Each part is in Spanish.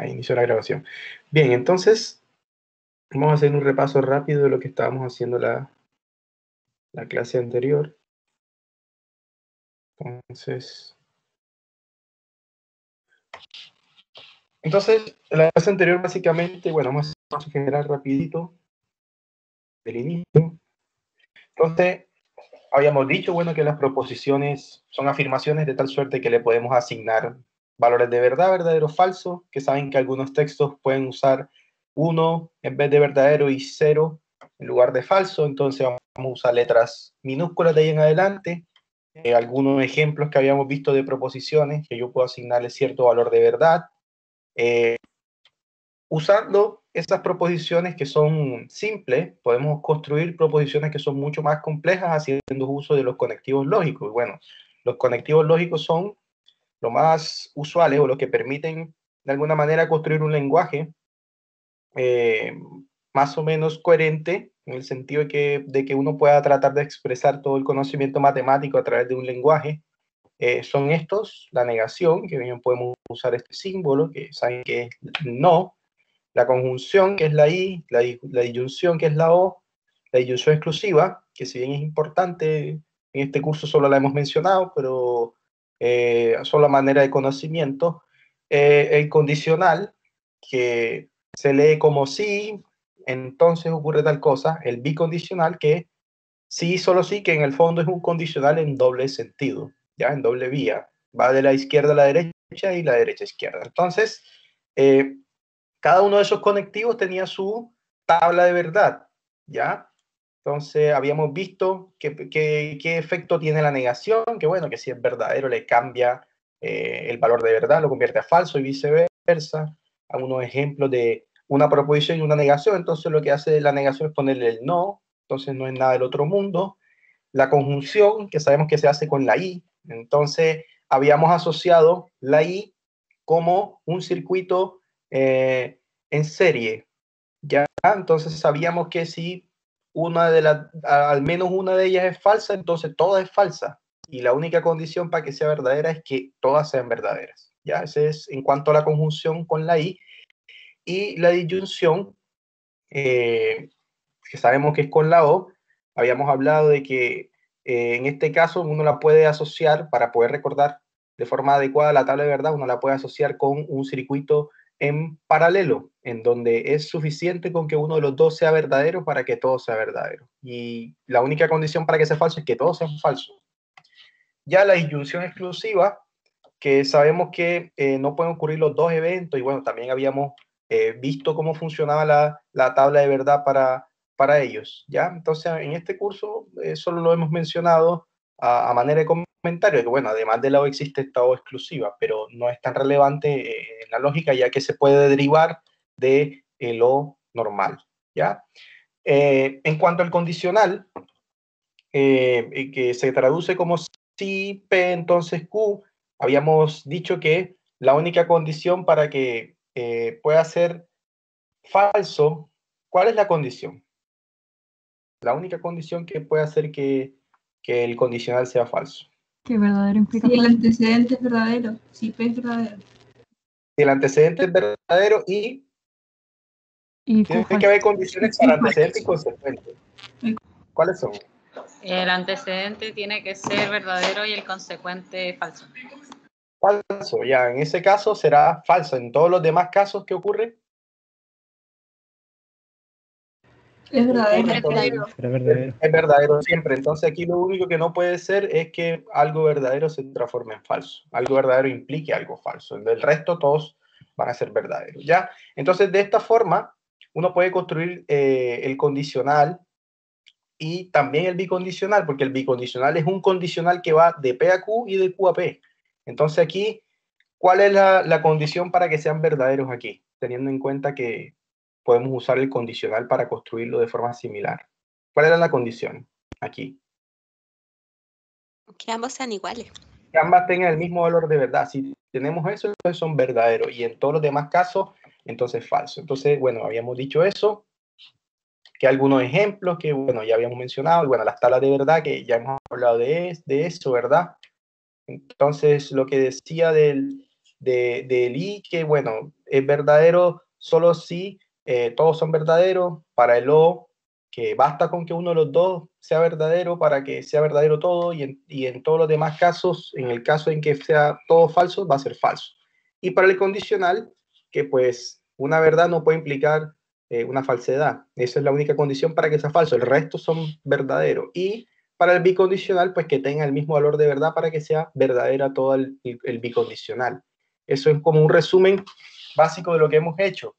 ahí inició la grabación. Bien, entonces vamos a hacer un repaso rápido de lo que estábamos haciendo la clase anterior. Entonces, en la clase anterior básicamente, bueno, vamos a generar rapidito del inicio. Entonces, habíamos dicho, bueno, que las proposiciones son afirmaciones de tal suerte que le podemos asignar valores de verdad, verdadero, falso, que saben que algunos textos pueden usar 1 en vez de verdadero y 0 en lugar de falso, entonces vamos a usar letras minúsculas de ahí en adelante. Algunos ejemplos que habíamos visto de proposiciones, que yo puedo asignarle cierto valor de verdad. Usando esas proposiciones que son simples, podemos construir proposiciones que son mucho más complejas haciendo uso de los conectivos lógicos. Y bueno, los conectivos lógicos son lo más usuales o los que permiten de alguna manera construir un lenguaje más o menos coherente en el sentido de que uno pueda tratar de expresar todo el conocimiento matemático a través de un lenguaje. Son estos, la negación, que bien podemos usar este símbolo, que saben que es no, la conjunción, que es la I, la disyunción, que es la O, la disyunción exclusiva, que si bien es importante, en este curso solo la hemos mencionado, pero solo a manera de conocimiento. El condicional, que se lee como si, entonces ocurre tal cosa. El bicondicional, que sí, solo sí, que en el fondo es un condicional en doble sentido, ya en doble vía. Va de la izquierda a la derecha y la derecha a izquierda. Entonces, cada uno de esos conectivos tenía su tabla de verdad, ¿ya? Entonces habíamos visto qué efecto tiene la negación, que bueno, que si es verdadero le cambia el valor de verdad, lo convierte a falso y viceversa. Algunos ejemplos de una proposición y una negación, entonces lo que hace la negación es ponerle el no, entonces no es nada del otro mundo. La conjunción, que sabemos que se hace con la I, entonces habíamos asociado la I como un circuito en serie, ¿ya? Entonces sabíamos que si al menos una de ellas es falsa, entonces toda es falsa. Y la única condición para que sea verdadera es que todas sean verdaderas, ¿ya? Ese es en cuanto a la conjunción con la I. Y la disyunción, que sabemos que es con la O, habíamos hablado de que en este caso uno la puede asociar, para poder recordar de forma adecuada la tabla de verdad, uno la puede asociar con un circuito en paralelo, en donde es suficiente con que uno de los dos sea verdadero para que todo sea verdadero. Y la única condición para que sea falso es que todo sea falso. Ya la disyunción exclusiva, que sabemos que no pueden ocurrir los dos eventos, y bueno, también habíamos visto cómo funcionaba la tabla de verdad para ellos, ¿ya? Entonces, en este curso solo lo hemos mencionado a manera de comentario, que bueno, además de la O existe esta O exclusiva, pero no es tan relevante en la lógica, ya que se puede derivar de el O normal, ¿ya? En cuanto al condicional, que se traduce como si P, entonces Q, habíamos dicho que la única condición para que pueda ser falso, ¿cuál es la condición? La única condición que puede hacer que el condicional sea falso. Que verdadero implica si el antecedente es verdadero, si P es verdadero. Si el antecedente es verdadero y tiene que haber condiciones para antecedente y consecuente. ¿Cuáles son? El antecedente tiene que ser verdadero y el consecuente falso. Falso, ya, en ese caso será falso. En todos los demás casos, ¿qué ocurre? Es verdadero. Es verdadero siempre. Entonces aquí lo único que no puede ser es que algo verdadero se transforme en falso. Algo verdadero implique algo falso. Del resto todos van a ser verdaderos, ¿ya? Entonces de esta forma uno puede construir el condicional y también el bicondicional, porque el bicondicional es un condicional que va de P a Q y de Q a P. Entonces aquí, ¿cuál es la condición para que sean verdaderos aquí? Teniendo en cuenta que podemos usar el condicional para construirlo de forma similar. ¿Cuál era la condición aquí? Que ambos sean iguales. Que ambas tengan el mismo valor de verdad. Si tenemos eso, entonces son verdaderos. Y en todos los demás casos, entonces falso. Entonces, bueno, habíamos dicho eso. Que algunos ejemplos que, bueno, ya habíamos mencionado. Y bueno, las tablas de verdad, que ya hemos hablado de eso, ¿verdad? Entonces, lo que decía del I, que bueno, es verdadero solo si todos son verdaderos. Para el O, que basta con que uno de los dos sea verdadero para que sea verdadero todo, y en todos los demás casos, en el caso en que sea todo falso, va a ser falso. Y para el condicional, que pues una verdad no puede implicar una falsedad. Esa es la única condición para que sea falso. El resto son verdaderos. Y para el bicondicional, pues que tenga el mismo valor de verdad para que sea verdadera todo el bicondicional. Eso es como un resumen básico de lo que hemos hecho.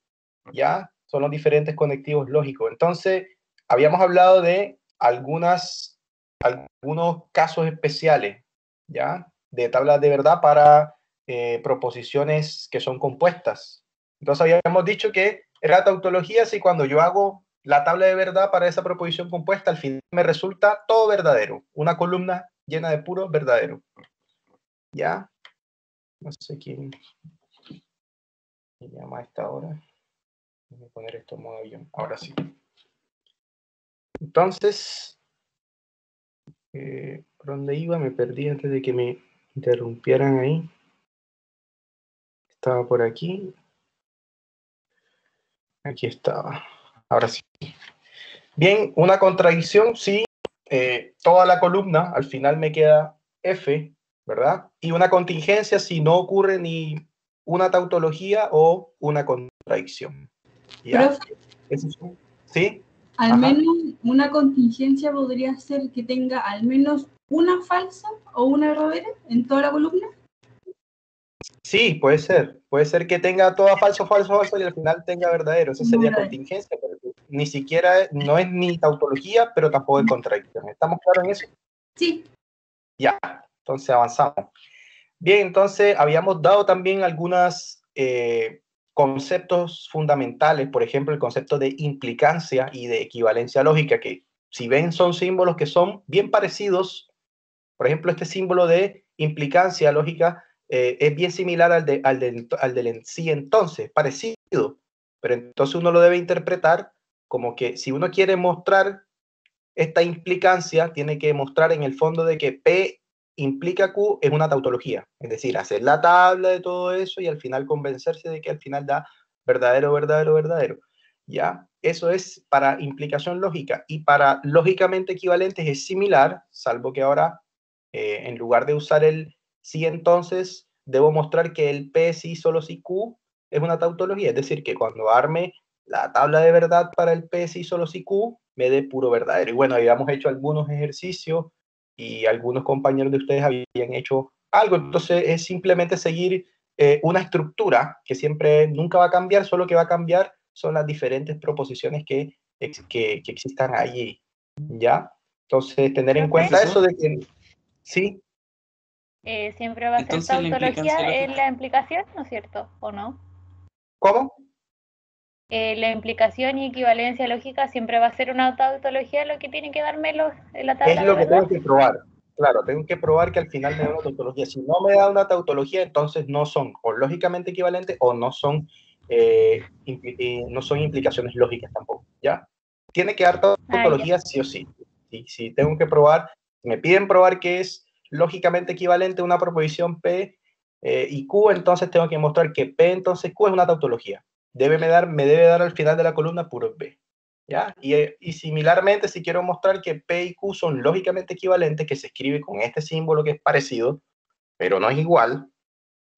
¿Ya? Son los diferentes conectivos lógicos. Entonces, habíamos hablado de algunos casos especiales, ¿ya? De tablas de verdad para proposiciones que son compuestas. Entonces, habíamos dicho que era tautología si cuando yo hago la tabla de verdad para esa proposición compuesta, al final me resulta todo verdadero. Una columna llena de puro verdadero. ¿Ya? No sé quién me llama a esta hora. Voy a poner esto en modo avión. Ahora sí. Entonces, ¿por dónde iba? Me perdí antes de que me interrumpieran ahí. Estaba por aquí. Aquí estaba. Ahora sí. Bien, una contradicción, sí. Toda la columna, al final me queda F, ¿verdad? Y una contingencia si no ocurre ni una tautología o una contradicción. ¿Ya? Profe, ¿Sí? al Ajá. menos una contingencia podría ser que tenga al menos una falsa o una verdadera en toda la columna. Sí, puede ser. Puede ser que tenga todo falso, falso, falso y al final tenga verdadero. Eso sería Verdadero. contingencia, pero ni siquiera, no es ni tautología, pero tampoco es contradicción. ¿Estamos claros en eso? Sí. Ya, entonces avanzamos. Bien, entonces habíamos dado también algunos conceptos fundamentales, por ejemplo, el concepto de implicancia y de equivalencia lógica, que si ven son símbolos que son bien parecidos. Por ejemplo, este símbolo de implicancia lógica es bien similar al del en sí entonces, parecido, pero entonces uno lo debe interpretar como que si uno quiere mostrar esta implicancia, tiene que mostrar en el fondo de que P implica Q es una tautología, es decir, hacer la tabla de todo eso y al final convencerse de que al final da verdadero, verdadero, verdadero. ¿Ya? Eso es para implicación lógica, y para lógicamente equivalentes es similar, salvo que ahora en lugar de usar el sí entonces, debo mostrar que el P sí solo si Q es una tautología, es decir, que cuando arme la tabla de verdad para el P sí solo si Q me dé puro verdadero. Y bueno, habíamos hecho algunos ejercicios y algunos compañeros de ustedes habían hecho algo, entonces es simplemente seguir una estructura que siempre, nunca va a cambiar, solo que va a cambiar son las diferentes proposiciones que existan allí, ¿ya? Entonces, tener en cuenta eso de que, sí, Siempre va a ser Entonces, la tautología implicancia en lógica. la implicación, ¿no es cierto? ¿O no? ¿cómo? La implicación y equivalencia lógica siempre va a ser una tautología lo que tiene que darme en la tabla Es de lo que verdad. tengo que probar. Claro, tengo que probar que al final me da una tautología. Si no me da una tautología, entonces no son o lógicamente equivalentes o no son, no son implicaciones lógicas tampoco, ¿ya? Tiene que dar tautología sí o sí. Si tengo que probar, me piden probar que es lógicamente equivalente a una proposición P y Q, entonces tengo que mostrar que P entonces Q es una tautología. Me debe dar al final de la columna puro P. ¿Ya? Y similarmente, si quiero mostrar que P y Q son lógicamente equivalentes, que se escribe con este símbolo que es parecido, pero no es igual,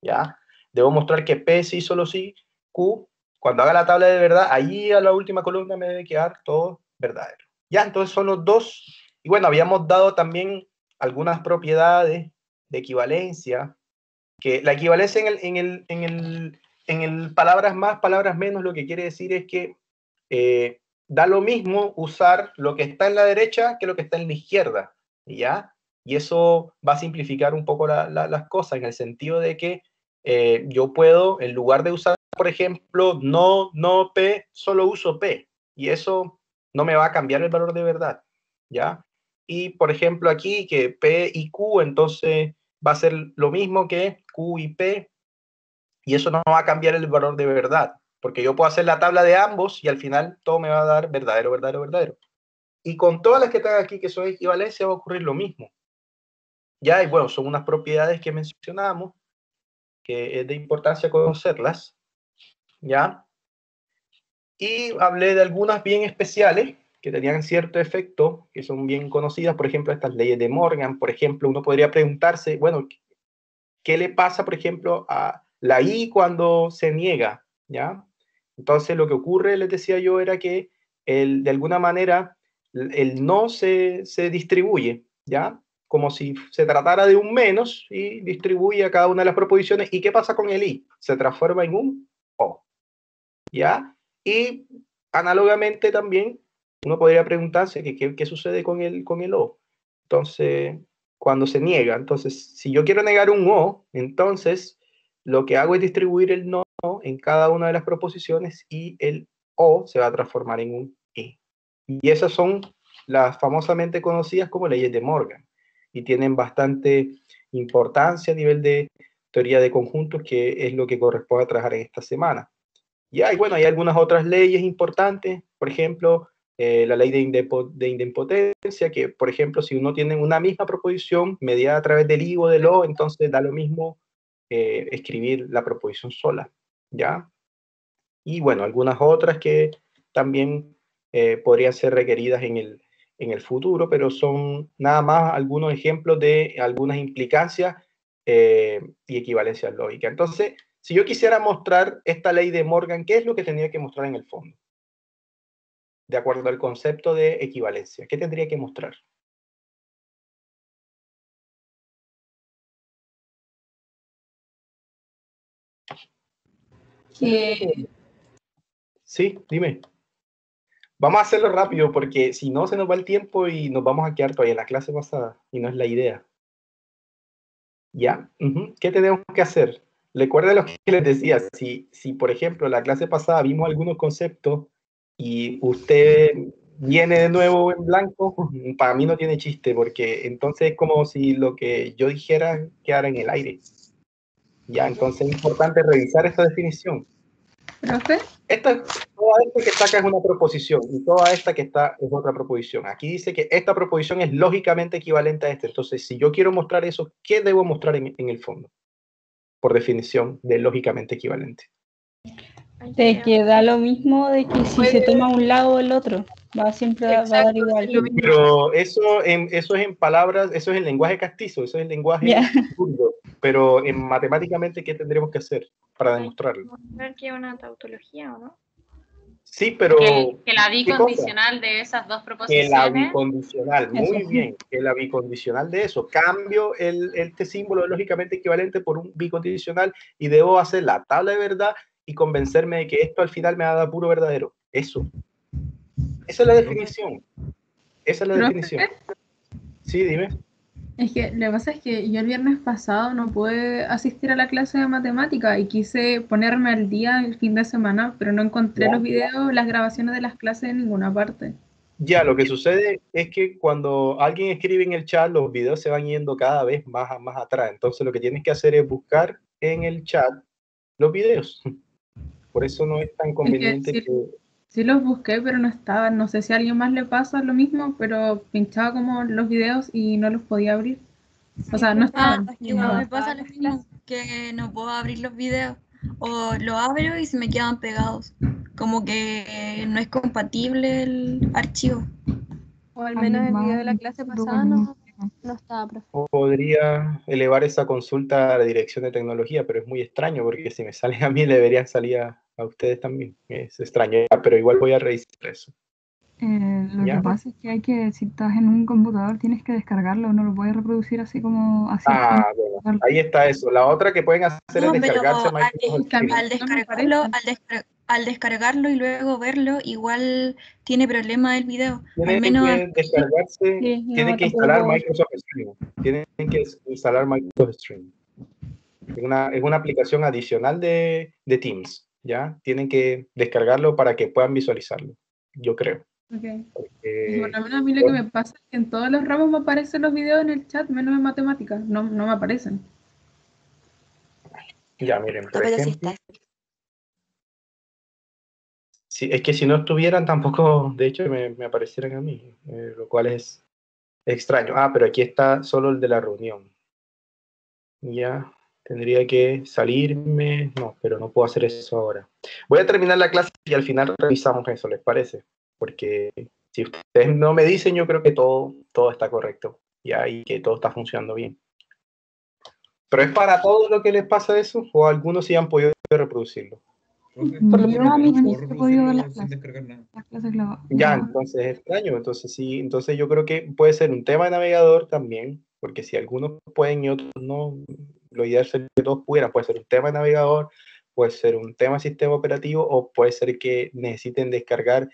¿ya? Debo mostrar que P sí, solo sí, Q, cuando haga la tabla de verdad, allí a la última columna me debe quedar todo verdadero. Ya, entonces son los dos. Y bueno, habíamos dado también algunas propiedades de equivalencia, que la equivalencia en el palabras más, palabras menos, lo que quiere decir es que da lo mismo usar lo que está en la derecha que lo que está en la izquierda, ¿ya? Y eso va a simplificar un poco las cosas en el sentido de que yo puedo, en lugar de usar, por ejemplo, no P, solo uso P, y eso no me va a cambiar el valor de verdad, ¿ya? Y, por ejemplo, aquí que P y Q, entonces va a ser lo mismo que Q y P, y eso no va a cambiar el valor de verdad, porque yo puedo hacer la tabla de ambos y al final todo me va a dar verdadero, verdadero, verdadero. Y con todas las que están aquí que son equivalencia va a ocurrir lo mismo. Ya, y bueno, son unas propiedades que mencionamos, que es de importancia conocerlas. ¿ya? Y hablé de algunas bien especiales que tenían cierto efecto, que son bien conocidas, por ejemplo, estas leyes de Morgan. Por ejemplo, uno podría preguntarse, bueno, ¿qué le pasa, por ejemplo, a la I cuando se niega? ¿Ya? Entonces, lo que ocurre, les decía yo, era que de alguna manera el no se distribuye, ¿ya? Como si se tratara de un menos y distribuye a cada una de las proposiciones. ¿Y qué pasa con el I? Se transforma en un O, ¿ya? Y análogamente también uno podría preguntarse qué sucede con el O. Entonces, cuando se niega, entonces, si yo quiero negar un O, entonces lo que hago es distribuir el no en cada una de las proposiciones y el O se va a transformar en un I. Y esas son las famosamente conocidas como leyes de Morgan. Y tienen bastante importancia a nivel de teoría de conjuntos, que es lo que corresponde a trabajar en esta semana. Y bueno, hay algunas otras leyes importantes, por ejemplo, la ley de idempotencia, que, por ejemplo, si uno tiene una misma proposición mediada a través del I o del O, entonces da lo mismo escribir la proposición sola, ¿ya? Y bueno, algunas otras que también podrían ser requeridas en el futuro, pero son nada más algunos ejemplos de algunas implicancias y equivalencias lógicas. Entonces, si yo quisiera mostrar esta ley de Morgan, ¿qué es lo que tendría que mostrar en el fondo? De acuerdo al concepto de equivalencia, ¿qué tendría que mostrar? Sí, dime. Vamos a hacerlo rápido porque si no se nos va el tiempo y nos vamos a quedar todavía en la clase pasada y no es la idea. ¿Ya? ¿Qué tenemos que hacer? Recuerden lo que les decía, si por ejemplo la clase pasada vimos algunos conceptos y usted viene de nuevo en blanco, para mí no tiene chiste, porque entonces es como si lo que yo dijera quedara en el aire. Ya, entonces es importante revisar esta definición. ¿Profe? Toda esta que está acá es una proposición y toda esta que está es otra proposición. Aquí dice que esta proposición es lógicamente equivalente a esta. Entonces, si yo quiero mostrar eso, ¿qué debo mostrar en el fondo? Por definición de lógicamente equivalente. De que da lo mismo de que si se toma un lado o el otro, siempre va a dar igual. Pero eso es en palabras, eso es en lenguaje castizo, eso es en lenguaje burdo. Pero en matemáticamente, ¿qué tendremos que hacer para demostrarlo? Mostrar que es una tautología, ¿o no? Sí, pero... Que la bicondicional de esas dos Que proposiciones. la bicondicional, muy bien, que la bicondicional de eso. Cambio este símbolo lógicamente equivalente por un bicondicional y debo hacer la tabla de verdad y convencerme de que esto al final me va a dar puro verdadero. Eso. Esa es la definición. Esa es la definición. Sí, dime. Es que lo que pasa es que yo el viernes pasado no pude asistir a la clase de matemática y quise ponerme al día el fin de semana, pero no encontré los videos, las grabaciones de las clases en ninguna parte. Ya, lo que sucede es que cuando alguien escribe en el chat, los videos se van yendo cada vez más atrás. Entonces lo que tienes que hacer es buscar en el chat los videos. Por eso no es tan conveniente Es que sí los busqué, pero no estaban. No sé si a alguien más le pasa lo mismo, pero pinchaba como los videos y no los podía abrir. O sea, no estaban. Igual me pasa lo mismo, que no puedo abrir los videos. O lo abro y se me quedan pegados. Como que no es compatible el archivo. O al menos el video de la clase pasada no estaba, profe. Podría elevar esa consulta a la dirección de tecnología, pero es muy extraño porque si me sale a mí, le deberían salir a ustedes también. Es extraño, pero igual voy a revisar eso. Lo que pasa es que si estás en un computador tienes que descargarlo, no lo puedes reproducir así como así. Bueno, ahí está eso. La otra que pueden hacer es descargarse al descargarlo y luego verlo, igual tiene problema el video. Tienen que descargarse, tienen que instalar Microsoft Stream. Tienen que instalar Microsoft Stream. Es una aplicación adicional de Teams, ¿ya? Tienen que descargarlo para que puedan visualizarlo, yo creo. Okay. Bueno, al menos a mí lo que me pasa es que en todos los ramos me aparecen los videos en el chat, menos en matemáticas, no me aparecen. Ya, miren, por ejemplo. Sí, es que si no estuvieran tampoco, de hecho, me aparecieran a mí, lo cual es extraño. Pero aquí está solo el de la reunión. Ya, Tendría que salirme, no, pero no puedo hacer eso ahora. Voy a terminar la clase y al final revisamos eso, ¿les parece? Porque si ustedes no me dicen, yo creo que todo está correcto, ya, y que todo está funcionando bien. ¿Pero es para todo lo que les pasa eso? ¿O algunos sí han podido reproducirlo? Por lo menos a mí sí. He podido ver las sin clases. descargar nada. Las clases grabadas. Ya, entonces es extraño. Entonces sí, entonces yo creo que puede ser un tema de navegador también, porque si algunos pueden y otros no, lo ideal sería que todos pudieran. Puede ser un tema de navegador, puede ser un tema de sistema operativo, o puede ser que necesiten descargar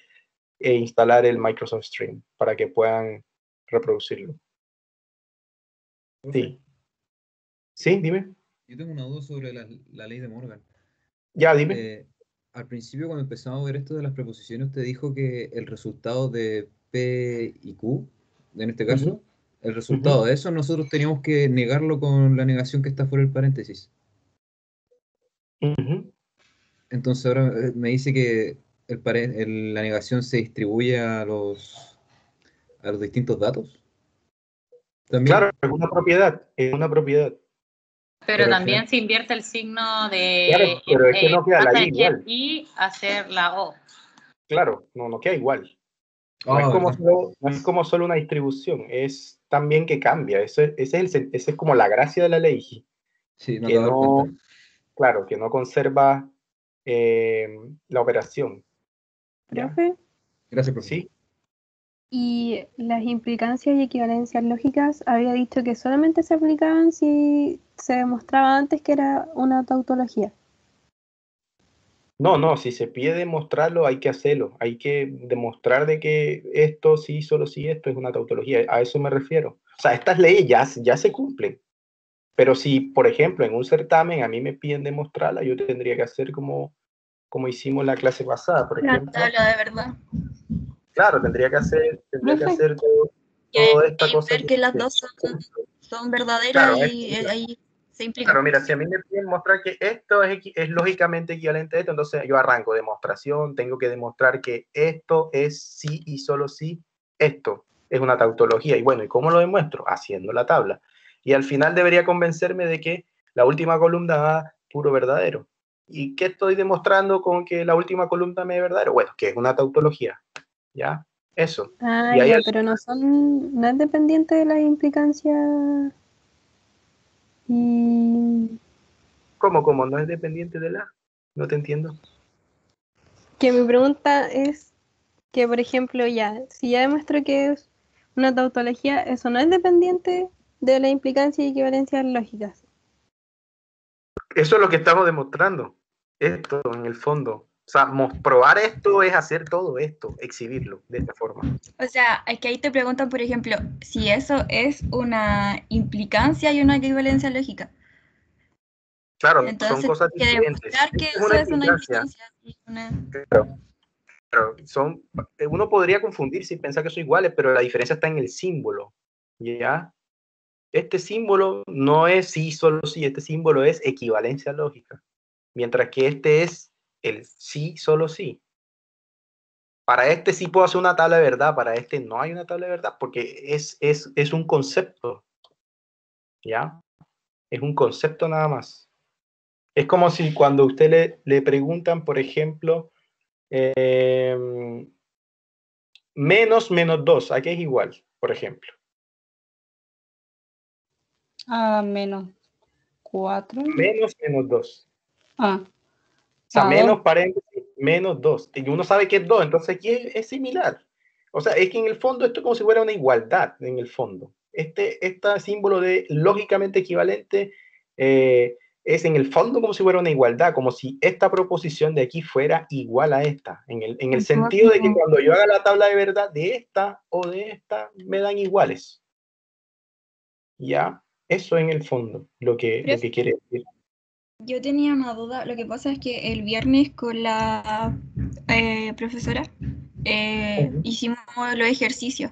e instalar el Microsoft Stream para que puedan reproducirlo. Sí. Sí, dime. Yo tengo una duda sobre la ley de Morgan. Ya, dime. Al principio, cuando empezamos a ver esto de las preposiciones, usted dijo que el resultado de P y Q, en este caso, el resultado de eso, nosotros teníamos que negarlo con la negación que está fuera del paréntesis. Entonces ahora me dice que la negación se distribuye a los distintos datos. ¿También? Claro, es una propiedad, Pero también se invierte el signo de claro, pero es que no queda la I igual. y hacer la O. Claro, no queda igual. No es como solo una distribución, es también que cambia. Ese es como la gracia de la ley. Sí, que no, claro, que no conserva la operación. ¿Profe? Gracias, profe. Sí. Y las implicancias y equivalencias lógicas había dicho que solamente se aplicaban si se demostraba antes que era una tautología. No, si se pide demostrarlo, hay que hacerlo. Hay que demostrar de que esto sí, solo sí, esto es una tautología. A eso me refiero. O sea, estas leyes ya se cumplen. Pero si, por ejemplo, en un certamen a mí me piden demostrarla, yo tendría que hacer como hicimos la clase pasada, por ejemplo. La tabla de verdad. Claro, tendría que hacer toda esta cosa. Ver que las dos son verdaderas, claro, y ahí se implica. Claro, mira, si a mí me piden mostrar que esto es lógicamente equivalente a esto, entonces yo arranco demostración, tengo que demostrar que esto es sí y solo sí, esto es una tautología. Y bueno, ¿y cómo lo demuestro? Haciendo la tabla. Y al final debería convencerme de que la última columna da puro verdadero. ¿Y qué estoy demostrando con que la última columna me dé verdadero? Bueno, que es una tautología. ¿Ya? Eso. Ah, y ahí ya, pero no es dependiente de las implicancias. ¿Cómo? ¿No es dependiente de la? No te entiendo. Que mi pregunta es que, por ejemplo, si ya demuestro que es una tautología, eso no es dependiente de la implicancia y equivalencias lógicas. Eso es lo que estamos demostrando. Esto, en el fondo. O sea, probar esto es hacer todo esto, exhibirlo de esta forma. O sea, es que ahí te preguntan, por ejemplo, si eso es una implicancia y una equivalencia lógica. Claro, entonces, son cosas diferentes. Demostrar que eso es una implicancia. Claro, uno podría confundirse y pensar que son iguales, pero la diferencia está en el símbolo. ¿Ya? Este símbolo no es sí, solo sí, este símbolo es equivalencia lógica. Mientras que este es el sí, solo sí. Para este sí puedo hacer una tabla de verdad, para este no hay una tabla de verdad, porque es un concepto. ¿Ya? Es un concepto nada más. Es como si cuando usted le preguntan, por ejemplo, menos 2, ¿a qué es igual, por ejemplo? A menos 4. Menos 2. O sea, menos paréntesis, menos 2. Y uno sabe que es 2, entonces aquí es similar. O sea, es que en el fondo esto es como si fuera una igualdad, en el fondo. Este símbolo de lógicamente equivalente es en el fondo como si fuera una igualdad, como si esta proposición de aquí fuera igual a esta, en el sentido de que cuando yo haga la tabla de verdad de esta o de esta, me dan iguales. ¿Ya? Eso en el fondo, lo que quiere decir. Yo tenía una duda, lo que pasa es que el viernes con la profesora hicimos los ejercicios,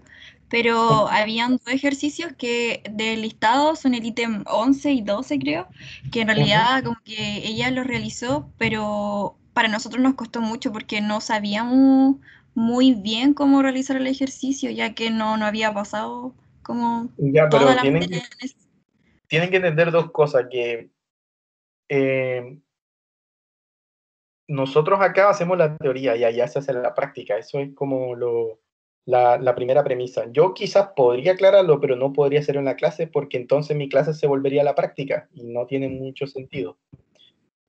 pero habían 2 ejercicios que del listado son el ítem 11 y 12 creo, que en realidad como que ella los realizó, pero para nosotros nos costó mucho porque no sabíamos muy bien cómo realizar el ejercicio, ya que no había pasado como ya, pero toda la tienen que entender 2 cosas, que nosotros acá hacemos la teoría y allá se hace la práctica. Eso es como la primera premisa. Yo quizás podría aclararlo, pero no podría hacerlo en la clase porque entonces mi clase se volvería la práctica y no tiene mucho sentido.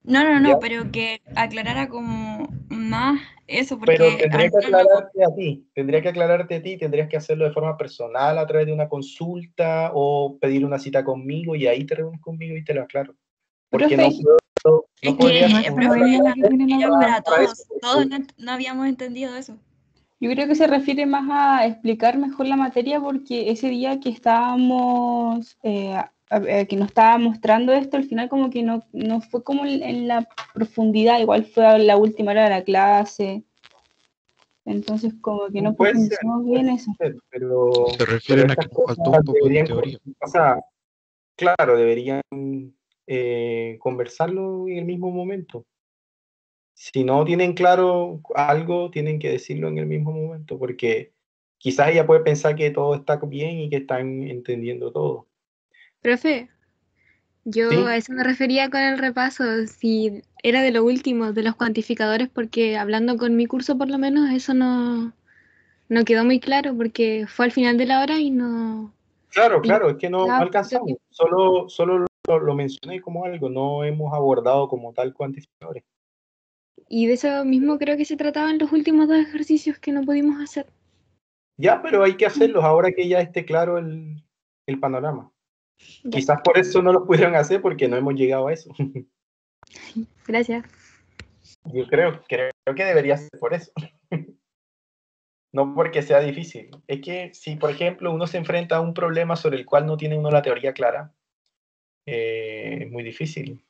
No, pero que aclarara como más eso, porque... Pero tendría que aclararte a ti, tendrías que hacerlo de forma personal a través de una consulta o pedir una cita conmigo y ahí te reúnes conmigo y te lo aclaro. Porque Profe, Es podría que, ser- Pero ella es la que tiene la era duda. para todos, Para todos no habíamos entendido eso. yo creo que se refiere más a explicar mejor la materia porque ese día que estábamos, que nos estaba mostrando esto, al final como que no fue como en la profundidad, igual fue a la última hora de la clase, entonces como que no Puede ser, profundizamos bien eso. pero Se refieren a que estas nos faltó cosas un poco de deberían, teoría. o sea, claro, deberían conversarlo en el mismo momento. Si no tienen claro algo, tienen que decirlo en el mismo momento, porque quizás ella puede pensar que todo está bien y que están entendiendo todo. Profe, yo ¿Sí? a eso me refería con el repaso, si era de lo último, de los cuantificadores, porque hablando con mi curso por lo menos, eso no quedó muy claro, porque fue al final de la hora y no... Claro, es que no Ah, alcanzamos. Solo lo mencioné como algo, no hemos abordado como tal cuantificadores. Y de eso mismo creo que se trataban los últimos dos ejercicios que no pudimos hacer. Ya, pero hay que hacerlos ahora que ya esté claro el panorama. Ya. Quizás por eso no lo pudieron hacer porque no hemos llegado a eso. Gracias. Yo creo que debería ser por eso. No porque sea difícil. Es que si, por ejemplo, uno se enfrenta a un problema sobre el cual no tiene uno la teoría clara, es muy difícil.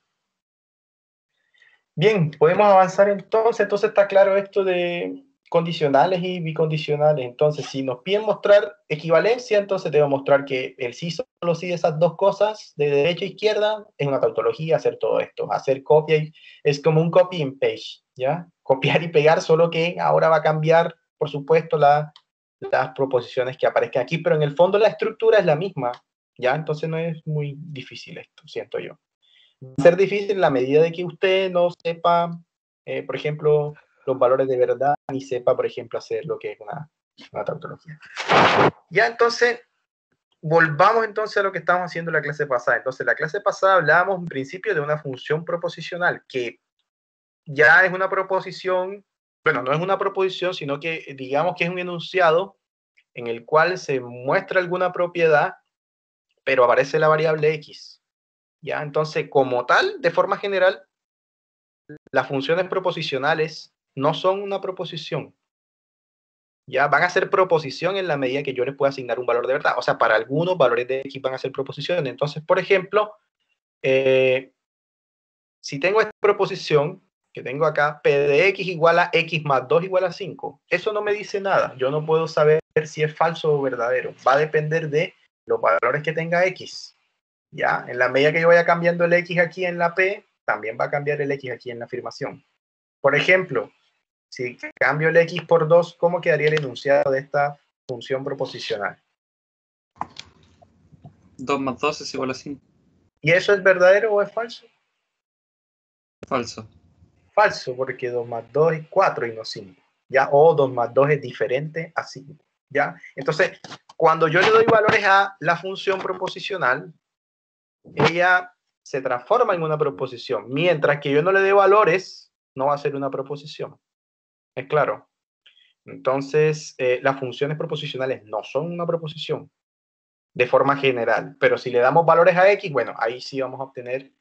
Bien, podemos avanzar entonces. Entonces está claro esto de condicionales y bicondicionales. Entonces, si nos piden mostrar equivalencia, entonces debo mostrar que el sí solo sí de esas dos cosas, de derecha a izquierda, es una tautología hacer todo esto. Hacer copia es como un copy and paste, ¿ya? Copiar y pegar, solo que ahora va a cambiar, por supuesto, las proposiciones que aparezcan aquí, pero en el fondo la estructura es la misma, ¿ya? Entonces no es muy difícil esto, siento yo. Va a ser difícil en la medida de que usted no sepa, por ejemplo, los valores de verdad, ni sepa, por ejemplo, hacer lo que es una tautología. Ya, entonces, volvamos entonces a lo que estábamos haciendo en la clase pasada. Entonces, la clase pasada hablábamos en principio de una función proposicional, que ya es una proposición, bueno, no es una proposición, sino que digamos que es un enunciado en el cual se muestra alguna propiedad, pero aparece la variable x. ¿Ya? Entonces, como tal, de forma general, las funciones proposicionales no son una proposición. Ya van a ser proposición en la medida que yo les pueda asignar un valor de verdad. O sea, para algunos valores de x van a ser proposiciones. Entonces, por ejemplo, si tengo esta proposición que tengo acá, p de x igual a x más 2 igual a 5, eso no me dice nada. Yo no puedo saber si es falso o verdadero. Va a depender de los valores que tenga x. ¿Ya? En la medida que yo vaya cambiando el x aquí en la P, también va a cambiar el x aquí en la afirmación. Por ejemplo, si cambio el x por 2, ¿cómo quedaría el enunciado de esta función proposicional? 2 más 2 es igual a 5. ¿Y eso es verdadero o es falso? Falso. Falso, porque 2 más 2 es 4 y no 5. ¿Ya? O 2 más 2 es diferente a 5. ¿Ya? Entonces, cuando yo le doy valores a la función proposicional, ella se transforma en una proposición. Mientras que yo no le dé valores, no va a ser una proposición. ¿Es claro? Entonces, las funciones proposicionales no son una proposición de forma general. Pero si le damos valores a x, bueno, ahí sí vamos a obtener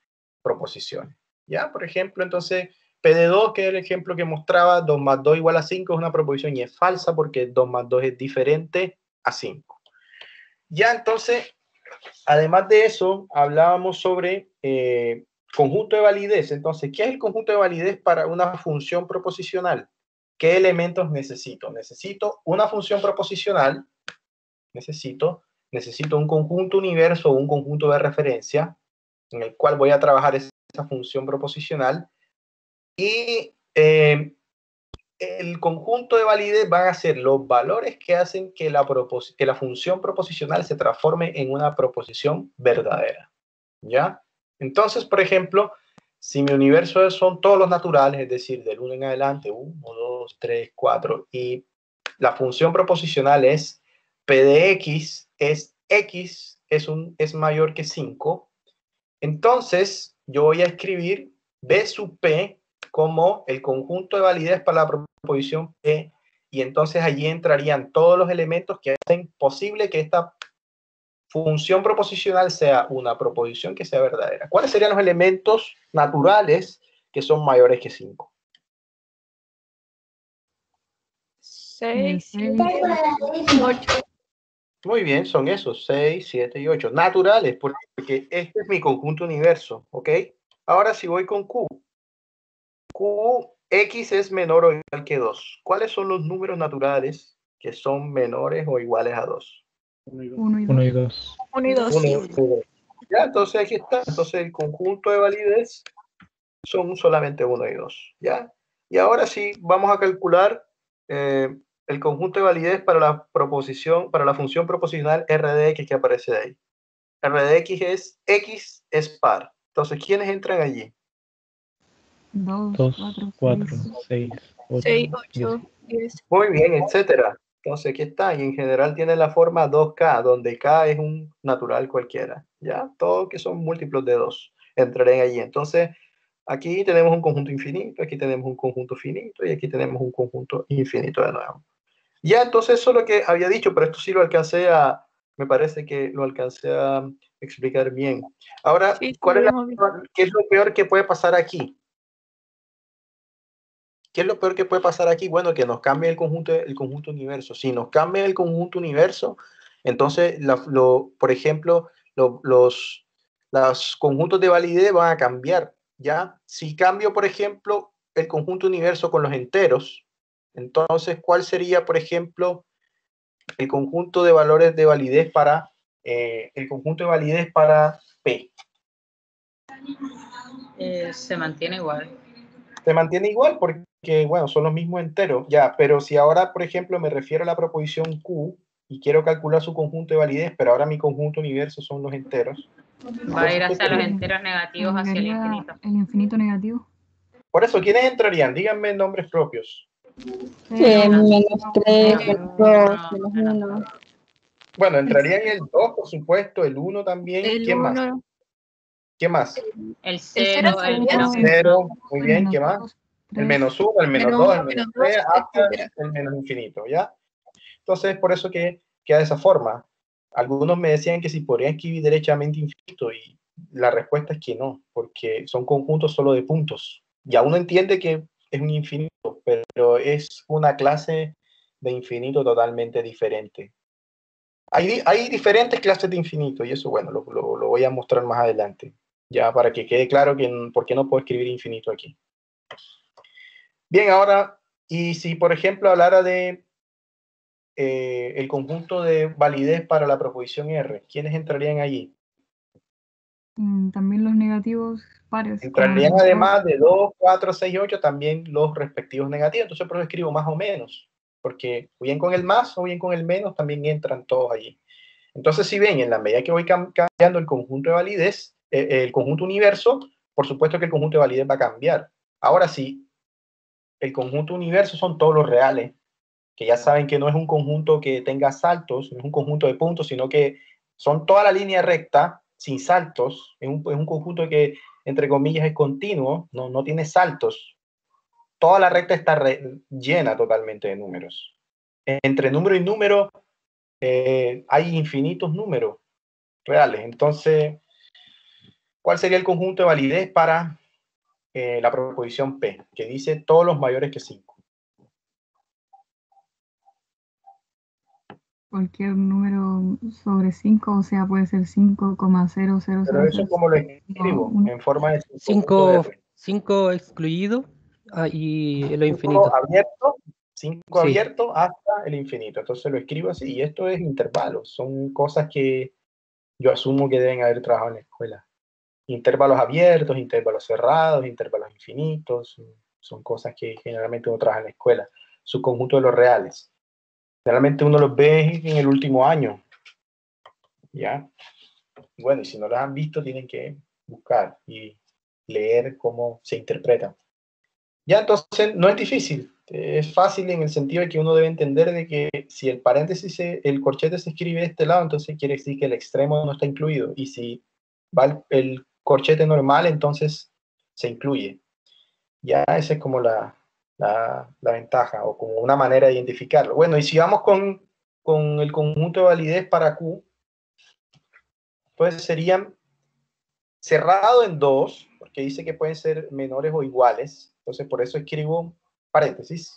proposiciones. ¿Ya? Por ejemplo, entonces, P de 2, que es el ejemplo que mostraba, 2 más 2 igual a 5, es una proposición y es falsa porque 2 más 2 es diferente a 5. Ya, entonces, además de eso, hablábamos sobre conjunto de validez. Entonces, ¿qué es el conjunto de validez para una función proposicional? ¿Qué elementos necesito? Necesito una función proposicional, necesito un conjunto universo o un conjunto de referencia en el cual voy a trabajar esa función proposicional y el conjunto de validez van a ser los valores que hacen que la función proposicional se transforme en una proposición verdadera, ¿ya? Entonces, por ejemplo, Si mi universo son todos los naturales, es decir, del 1 en adelante, 1, 2, 3, 4, y la función proposicional es P de X es mayor que 5, entonces yo voy a escribir B sub P como el conjunto de validez para la proposición P, y entonces allí entrarían todos los elementos que hacen posible que esta función proposicional sea una proposición que sea verdadera. ¿Cuáles serían los elementos naturales que son mayores que 5? 6, 7, 8. Muy bien, son esos, 6, 7 y 8. Naturales, porque este es mi conjunto universo, ¿ok? Ahora si voy con Q. Q, X es menor o igual que 2. ¿Cuáles son los números naturales que son menores o iguales a 2? 1 y 2. 1 y 2. Ya, entonces aquí está. Entonces el conjunto de validez son solamente 1 y 2. ¿Ya? Y ahora sí, vamos a calcular el conjunto de validez para la función proposicional R de X que aparece ahí. R de X es par. Entonces, ¿quiénes entran allí? 2, 4, 6, 8, 10. Muy bien, etcétera. Entonces aquí está, y en general tiene la forma 2K, donde K es un natural cualquiera, ¿ya? Todo que son múltiplos de 2, entrarán allí. Entonces, aquí tenemos un conjunto infinito, aquí tenemos un conjunto finito, y aquí tenemos un conjunto infinito de nuevo. Ya, entonces eso es lo que había dicho, pero esto sí lo alcancé me parece que lo alcancé a explicar bien. Ahora, Sí, ¿qué es lo peor que puede pasar aquí? ¿Qué es lo peor que puede pasar aquí? Bueno, que nos cambie el conjunto universo. Si nos cambia el conjunto universo, entonces, por ejemplo, los conjuntos de validez van a cambiar, ¿ya? Si cambio, por ejemplo, el conjunto universo con los enteros, entonces, ¿cuál sería, por ejemplo, el conjunto de valores de validez para P? Se mantiene igual. Se mantiene igual porque, bueno, son los mismos enteros, ya, pero si ahora, por ejemplo, me refiero a la proposición Q y quiero calcular su conjunto de validez, pero ahora mi conjunto universo son los enteros. Va a ir hacia los enteros negativos, hacia el infinito. El infinito negativo. Por eso, ¿quiénes entrarían? Díganme nombres propios. Menos 3, menos 2, menos 1. Bueno, entrarían el 2, por supuesto, el 1 también. ¿Quién más? ¿Qué más? El 0, el menos 0, muy bien, ¿qué más? El menos 1, el menos 2, el menos 3, hasta el menos infinito, ¿ya? Entonces, por eso que queda de esa forma. Algunos me decían que si podrían escribir derechamente infinito, y la respuesta es que no, porque son conjuntos solo de puntos. Ya uno entiende que es un infinito, pero es una clase de infinito totalmente diferente. Hay diferentes clases de infinito, y eso, bueno, lo voy a mostrar más adelante, ya para que quede claro por qué no puedo escribir infinito aquí. Bien, ahora, y si por ejemplo hablara de el conjunto de validez para la proposición R, ¿quiénes entrarían allí? También los negativos pares. Entrarían además de 2, 4, 6 y 8 también los respectivos negativos. Entonces por eso escribo más o menos, porque o bien con el más o bien con el menos también entran todos allí. Entonces, si ven, en la medida que voy cambiando el conjunto de validez, el conjunto universo, por supuesto que el conjunto de validez va a cambiar. Ahora sí, el conjunto universo son todos los reales, que ya saben que no es un conjunto que tenga saltos, no es un conjunto de puntos, sino que son toda la línea recta, sin saltos, es un conjunto que, entre comillas, es continuo, no tiene saltos. Toda la recta está llena totalmente de números. Entre número y número hay infinitos números reales. Entonces, ¿cuál sería el conjunto de validez para la proposición P, que dice todos los mayores que 5? Cualquier número sobre 5, o sea, puede ser 5,0000. Pero eso es como lo escribo, en forma de 5 excluido y lo infinito. 5 abierto hasta el infinito. Entonces lo escribo así, y esto es intervalos, son cosas que yo asumo que deben haber trabajado en la escuela. Intervalos abiertos, intervalos cerrados, intervalos infinitos, son cosas que generalmente uno trabaja en la escuela. Subconjunto de los reales. Generalmente uno los ve en el último año, ¿ya? Bueno, y si no los han visto, tienen que buscar y leer cómo se interpreta. Ya, entonces no es difícil, es fácil en el sentido de que uno debe entender de que si el paréntesis, el corchete se escribe de este lado, entonces quiere decir que el extremo no está incluido, y si va el corchete normal, entonces se incluye. Ya esa es como la ventaja, o como una manera de identificarlo. Bueno, y si vamos con el conjunto de validez para Q, pues serían cerrado en 2, porque dice que pueden ser menores o iguales, entonces por eso escribo paréntesis,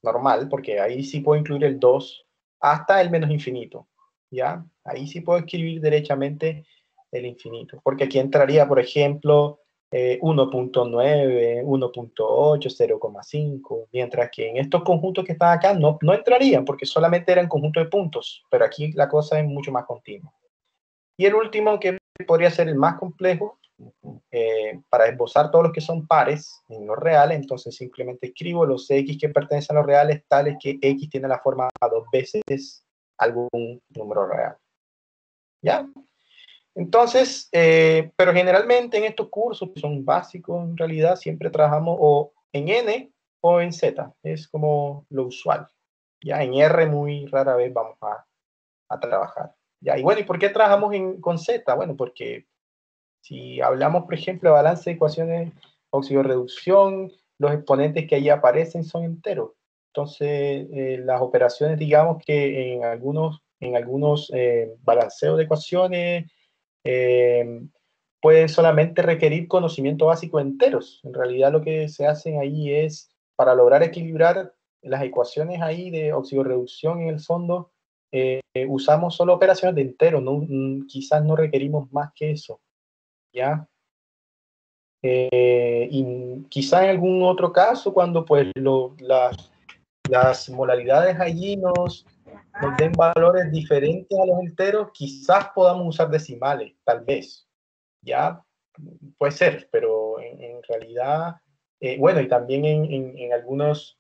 normal, porque ahí sí puedo incluir el 2 hasta el menos infinito, ¿ya? Ahí sí puedo escribir derechamente el infinito, porque aquí entraría, por ejemplo, 1.9, 1.8, 0,5, mientras que en estos conjuntos que están acá no entrarían, porque solamente eran conjuntos de puntos, pero aquí la cosa es mucho más continua. Y el último, que podría ser el más complejo, para esbozar todos los que son pares en los reales, entonces simplemente escribo los x que pertenecen a los reales, tales que x tiene la forma 2 veces algún número real. ¿Ya? Entonces, pero generalmente en estos cursos que son básicos, en realidad siempre trabajamos o en n o en z, es como lo usual. Ya en r muy rara vez vamos a trabajar. Ya, y bueno, ¿y por qué trabajamos con z? Bueno, porque si hablamos, por ejemplo, de balance de ecuaciones, oxidorreducción, los exponentes que ahí aparecen son enteros. Entonces, las operaciones, digamos que en algunos balanceos de ecuaciones pueden solamente requerir conocimiento básico de enteros. En realidad lo que se hacen ahí es, para lograr equilibrar las ecuaciones ahí de oxidorreducción en el fondo, usamos solo operaciones de enteros, quizás no requerimos más que eso. ¿Ya? Y quizá en algún otro caso, cuando pues las modalidades allí nos den valores diferentes a los enteros, quizás podamos usar decimales, tal vez. ¿Ya? Puede ser, pero en realidad, bueno, y también en algunos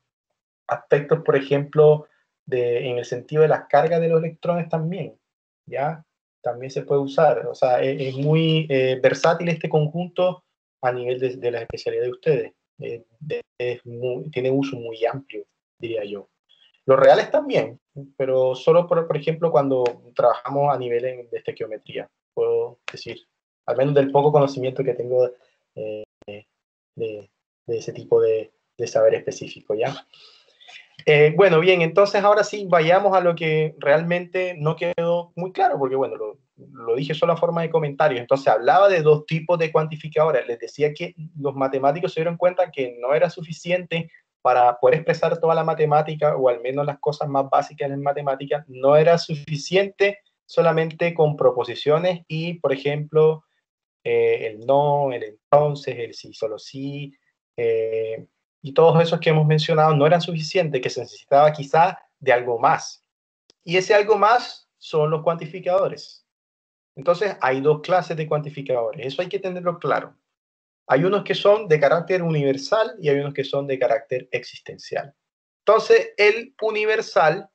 aspectos, por ejemplo, en el sentido de las cargas de los electrones también, ¿ya? También se puede usar. O sea, es muy versátil este conjunto a nivel de la especialidad de ustedes. Tiene uso muy amplio, diría yo. Los reales también, pero solo, por ejemplo, cuando trabajamos a nivel de estequiometría, puedo decir, al menos del poco conocimiento que tengo de ese tipo de saber específico, ¿ya? Bueno, bien, entonces ahora sí, vayamos a lo que realmente no quedó muy claro, porque bueno, lo dije solo a forma de comentario. Entonces hablaba de dos tipos de cuantificadores. Les decía que los matemáticos se dieron cuenta que no era suficiente para poder expresar toda la matemática, o al menos las cosas más básicas en matemática, no era suficiente solamente con proposiciones y, por ejemplo, el no, el entonces, el sí, solo sí, y todos esos que hemos mencionado no eran suficientes, que se necesitaba quizá de algo más. Y ese algo más son los cuantificadores. Entonces, hay dos clases de cuantificadores. Eso hay que tenerlo claro. Hay unos que son de carácter universal y hay unos que son de carácter existencial. Entonces, el universal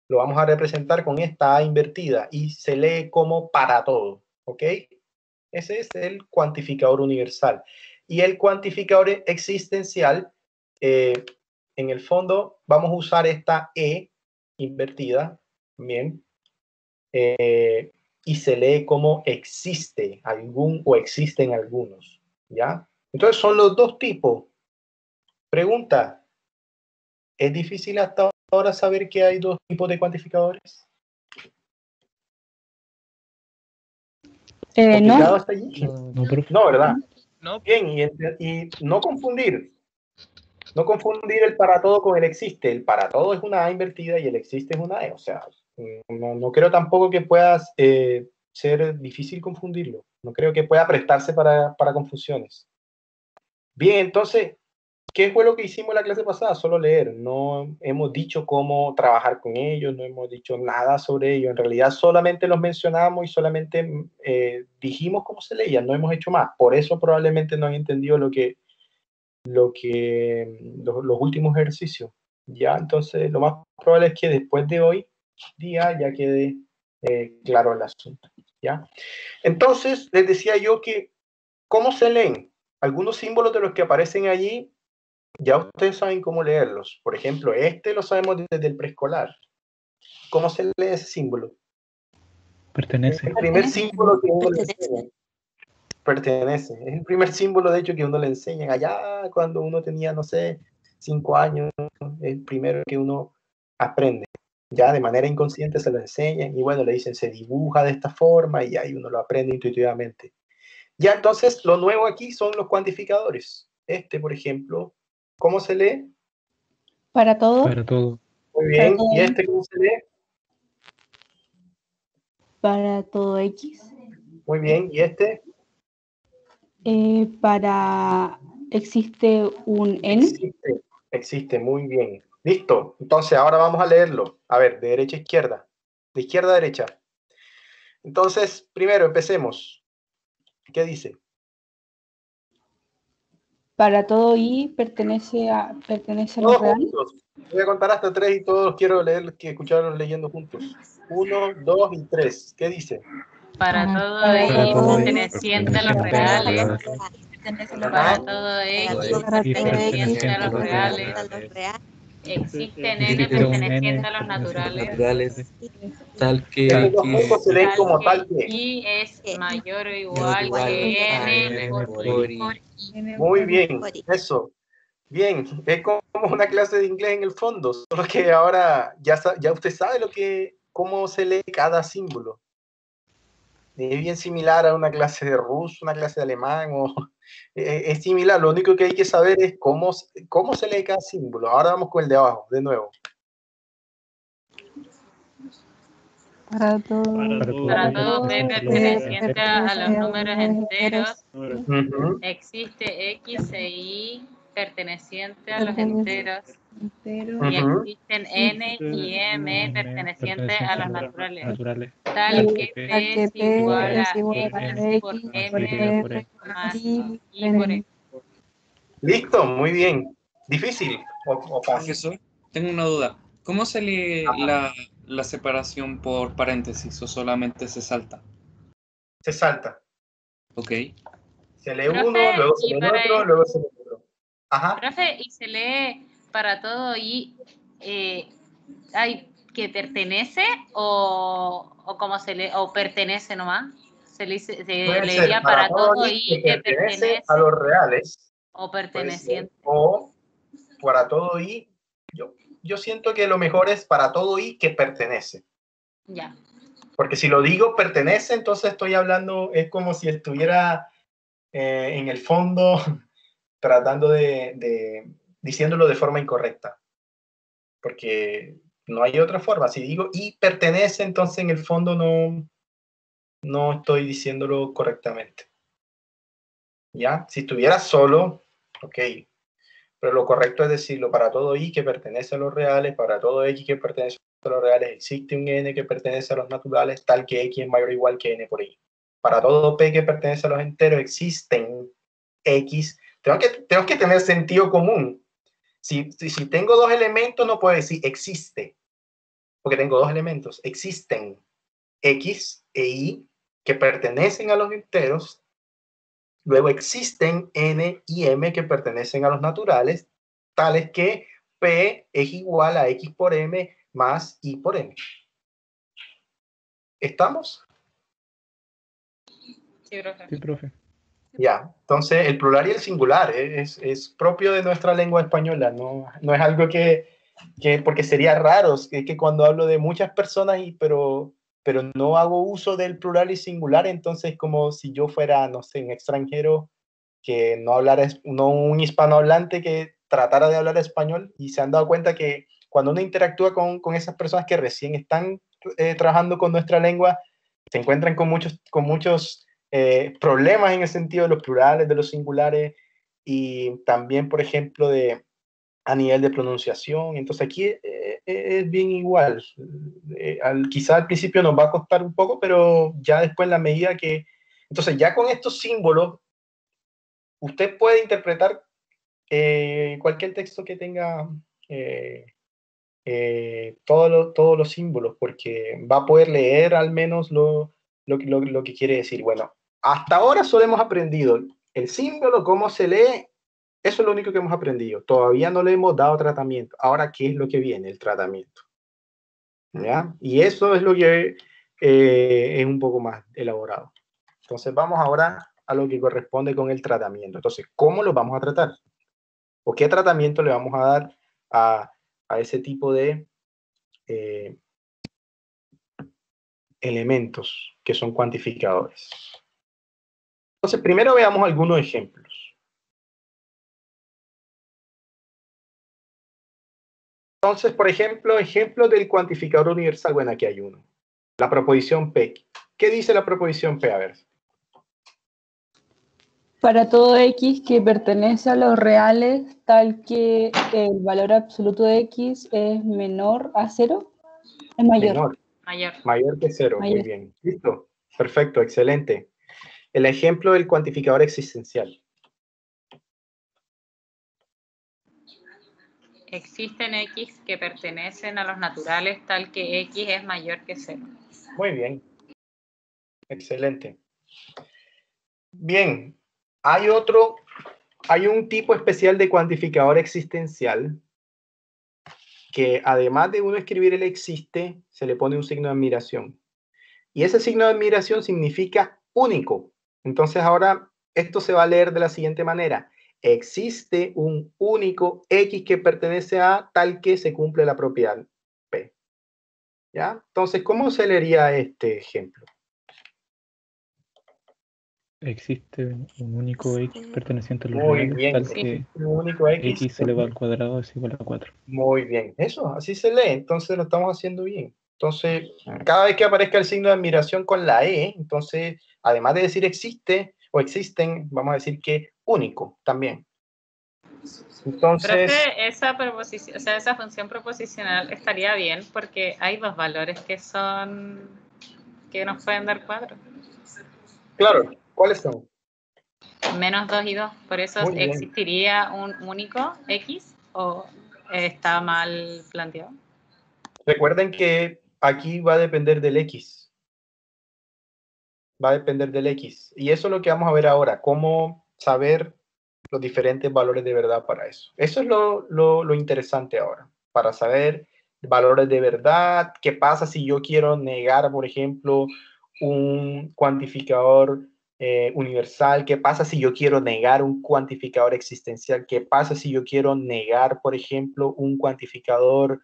lo vamos a representar con esta A invertida y se lee como para todo, ¿ok? Ese es el cuantificador universal. Y el cuantificador existencial, en el fondo, vamos a usar esta E invertida, bien, y se lee como existe algún o existen algunos, ¿ya? Entonces son los dos tipos. Pregunta, ¿es difícil hasta ahora saber que hay dos tipos de cuantificadores? No. Hasta allí? No, ¿verdad? No. Bien, y no confundir. No confundir el para todo con el existe. El para todo es una A invertida y el existe es una E. O sea, no creo tampoco que pueda ser difícil confundirlo. No creo que pueda prestarse para confusiones. Bien, entonces, ¿qué fue lo que hicimos la clase pasada? Solo leer. No hemos dicho cómo trabajar con ellos, no hemos dicho nada sobre ellos. En realidad solamente los mencionamos y solamente dijimos cómo se leían, no hemos hecho más. Por eso probablemente no han entendido los últimos ejercicios. ¿Ya? Entonces, lo más probable es que después de hoy día ya quede claro el asunto. ¿Ya? Entonces, les decía yo que ¿Cómo se leen? Algunos símbolos de los que aparecen allí, ya ustedes saben cómo leerlos. Por ejemplo, este lo sabemos desde el preescolar. ¿Cómo se lee ese símbolo? Pertenece. Es el primer símbolo que uno le enseña. Pertenece. Es el primer símbolo, de hecho, que uno le enseñan allá cuando uno tenía, no sé, 5 años. Es el primero que uno aprende. Ya de manera inconsciente se lo enseñan y bueno, le dicen se dibuja de esta forma y ahí uno lo aprende intuitivamente. Ya entonces, lo nuevo aquí son los cuantificadores. Este, por ejemplo, ¿cómo se lee? Para todo. Para todo. Muy bien. ¿Y este cómo se lee? Para todo X. Muy bien. ¿Y este? Para existe un N. Existe, muy bien. Listo. Entonces, ahora vamos a leerlo. A ver, de derecha a izquierda. De izquierda a derecha. Entonces, primero empecemos. ¿Qué dice? Para todo I pertenece a los Todos reales. juntos. Voy a contar hasta 3 y todos quiero leer, que escucharlos leyendo juntos. 1, 2 y 3. ¿Qué dice? Para todo I perteneciente a los reales. Para todo X perteneciente a los reales. Existen N perteneciente a los naturales. Tal que X se leen como tal que. Y es mayor o igual que N por I. Muy bien, eso. Bien, es como una clase de inglés en el fondo, solo que ahora ya usted sabe cómo se lee cada símbolo. Es bien similar a una clase de ruso, una clase de alemán, es similar, lo único que hay que saber es cómo se lee cada símbolo. Ahora vamos con el de abajo, de nuevo. Para todo P perteneciente a los números enteros, existe X e Y perteneciente a los enteros, y existen N y M pertenecientes a los naturales, tal que P es igual a X por M más Y por X. Listo, muy bien. ¿Difícil o fácil? Profesor, tengo una duda. ¿Cómo se lee la separación por paréntesis o solamente se salta? Se salta. Ok. Se lee uno, luego se lee otro, luego se lee otro. Ajá. Profe, ¿y se lee para todo y hay que pertenece o cómo se lee, o pertenece nomás? Se leería para todo y que pertenece a los reales. O perteneciente. O para todo y yo siento que lo mejor es para todo y que pertenece. Ya. Porque si lo digo pertenece, entonces estoy hablando, es como si estuviera en el fondo tratando diciéndolo de forma incorrecta. Porque no hay otra forma. Si digo y pertenece, entonces en el fondo no estoy diciéndolo correctamente. ¿Ya? Si estuviera solo, ok. Pero lo correcto es decirlo para todo I que pertenece a los reales, para todo X que pertenece a los reales, existe un N que pertenece a los naturales, tal que X es mayor o igual que N por Y. Para todo P que pertenece a los enteros, existen X. Tengo que tener sentido común. Si tengo dos elementos, no puedo decir existe, porque tengo dos elementos. Existen X e Y que pertenecen a los enteros. Luego existen N y M que pertenecen a los naturales, tales que P es igual a X por M más Y por M. ¿Estamos? Sí, profe. Sí, profe. Ya, entonces el plural y el singular es propio de nuestra lengua española, no es algo que porque sería raro, que cuando hablo de muchas personas, pero no hago uso del plural y singular, entonces como si yo fuera, no sé, un extranjero que no hablara, no un hispanohablante que tratara de hablar español, y se han dado cuenta que cuando uno interactúa con esas personas que recién están trabajando con nuestra lengua, se encuentran con muchos problemas en el sentido de los plurales, de los singulares, y también, por ejemplo, a nivel de pronunciación. Entonces aquí es bien igual. Quizá al principio nos va a costar un poco, pero ya después, en la medida que... Entonces ya con estos símbolos, usted puede interpretar cualquier texto que tenga todos los símbolos, porque va a poder leer al menos lo que quiere decir. Bueno, hasta ahora solo hemos aprendido el símbolo, cómo se lee. Eso es lo único que hemos aprendido. Todavía no le hemos dado tratamiento. Ahora, ¿qué es lo que viene? El tratamiento. ¿Ya? Y eso es lo que es un poco más elaborado. Entonces, vamos ahora a lo que corresponde con el tratamiento. Entonces, ¿cómo lo vamos a tratar? ¿O qué tratamiento le vamos a dar a ese tipo de elementos que son cuantificadores? Entonces, primero veamos algunos ejemplos. Entonces, por ejemplo, ejemplo del cuantificador universal. Bueno, aquí hay uno. La proposición P. ¿Qué dice la proposición P? A ver. Para todo X que pertenece a los reales, tal que el valor absoluto de X es menor a 0, es mayor. Mayor que 0, Mayor. Muy bien. Listo. Perfecto, excelente. El ejemplo del cuantificador existencial. Existen X que pertenecen a los naturales tal que X es mayor que 0. Muy bien. Excelente. Bien. Hay un tipo especial de cuantificador existencial que además de uno escribir el existe, se le pone un signo de admiración. Y ese signo de admiración significa único. Entonces ahora esto se va a leer de la siguiente manera. Existe un único X que pertenece a tal que se cumple la propiedad P. ¿Ya? Entonces, ¿cómo se leería este ejemplo? Existe un único X perteneciente a los Muy reales, bien. tal que Un único X elevado al cuadrado es igual a 4. Muy bien. Eso, así se lee. Entonces lo estamos haciendo bien. Entonces, cada vez que aparezca el signo de admiración con la E, entonces, además de decir existe o existen, vamos a decir que único también. Entonces, esa función proposicional estaría bien porque hay dos valores que nos pueden dar 4. claro, ¿cuáles son? Menos 2 y 2. Por eso Muy bien. existiría un único X o está mal planteado. Recuerden que aquí va a depender del X. Va a depender del X. Y eso es lo que vamos a ver ahora, cómo saber los diferentes valores de verdad para eso. Eso es lo interesante ahora, para saber valores de verdad. ¿Qué pasa si yo quiero negar, por ejemplo, un cuantificador universal? ¿Qué pasa si yo quiero negar un cuantificador existencial? ¿Qué pasa si yo quiero negar, por ejemplo, un cuantificador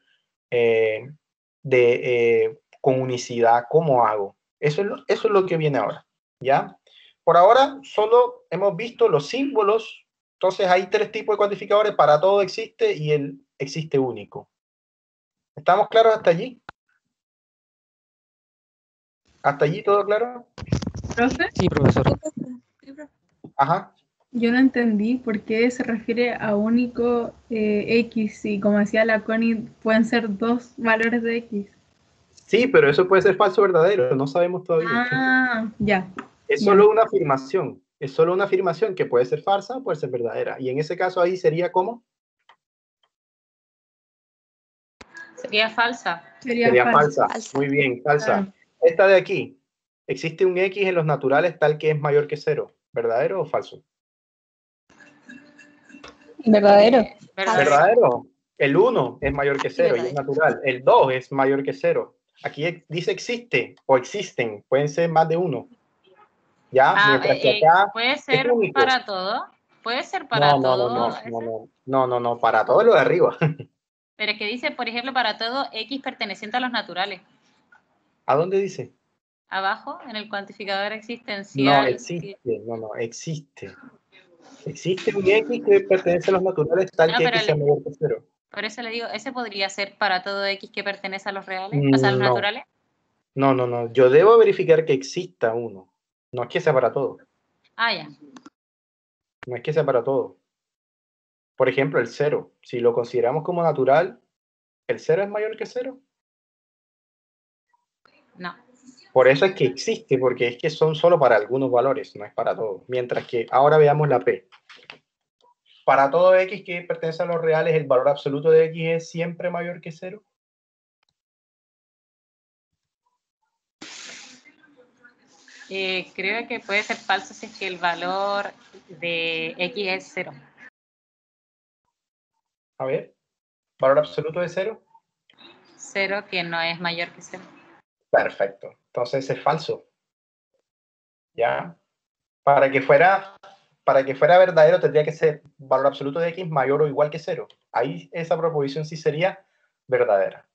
con unicidad? ¿Cómo hago? Eso es lo que viene ahora, ¿ya? Por ahora solo hemos visto los símbolos. Entonces hay 3 tipos de cuantificadores. Para todo existe y el existe único. ¿Estamos claros hasta allí? ¿Hasta allí todo claro? ¿Profe? Sí, profesor. Ajá. Yo no entendí por qué se refiere a único X y como decía la Connie, pueden ser 2 valores de X. Sí, pero eso puede ser falso o verdadero. No sabemos todavía. Ah, ya. Es solo una afirmación. Es solo una afirmación que puede ser falsa o puede ser verdadera. Y en ese caso ahí sería ¿cómo? Sería falsa. Sería falsa. Muy bien, falsa. Esta de aquí. Existe un X en los naturales tal que es mayor que 0. ¿Verdadero o falso? Verdadero. Verdadero. El 1 es mayor que 0 y es natural. El 2 es mayor que 0. Aquí dice existe o existen. Pueden ser más de uno. ¿Ya? Mientras que acá puede ser para todo. Puede ser para todo. No. Para todo lo de arriba. Pero es que dice, por ejemplo, para todo X perteneciente a los naturales. ¿A dónde dice? Abajo, en el cuantificador existencial. No, existe. No, existe. Existe un X que pertenece a los naturales tal que X sea mayor que 0. Por eso le digo, ¿ese podría ser para todo X que pertenece a los reales? O sea, a los naturales. No. Yo debo verificar que exista uno. No es que sea para todo. Ah, ya. No es que sea para todo. Por ejemplo, el 0. Si lo consideramos como natural, ¿el 0 es mayor que 0? No. Por eso es que existe, porque es que son solo para algunos valores, no es para todos. Mientras que ahora veamos la P. Para todo X que pertenece a los reales, ¿el valor absoluto de X es siempre mayor que 0? Creo que puede ser falso si es que el valor de X es 0. A ver, valor absoluto de 0. 0 que no es mayor que 0. Perfecto. Entonces es falso. ¿Ya? Para que fuera verdadero tendría que ser valor absoluto de X mayor o igual que 0. Ahí esa proposición sí sería verdadera.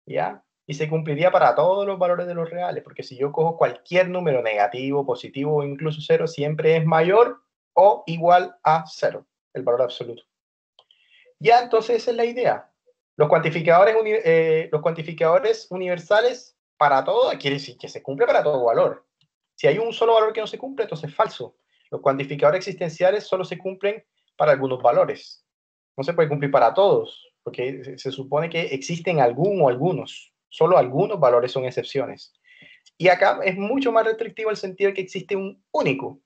¿Ya? Y se cumpliría para todos los valores de los reales, porque si yo cojo cualquier número negativo, positivo o incluso 0, siempre es mayor o igual a 0, el valor absoluto. Ya, entonces esa es la idea. Los cuantificadores universales para todo quiere decir que se cumple para todo valor. Si hay un solo valor que no se cumple, entonces es falso. Los cuantificadores existenciales solo se cumplen para algunos valores. No se puede cumplir para todos, porque se supone que existen algún o algunos. Solo algunos valores son excepciones. Y acá es mucho más restrictivo el sentido de que existe un único. O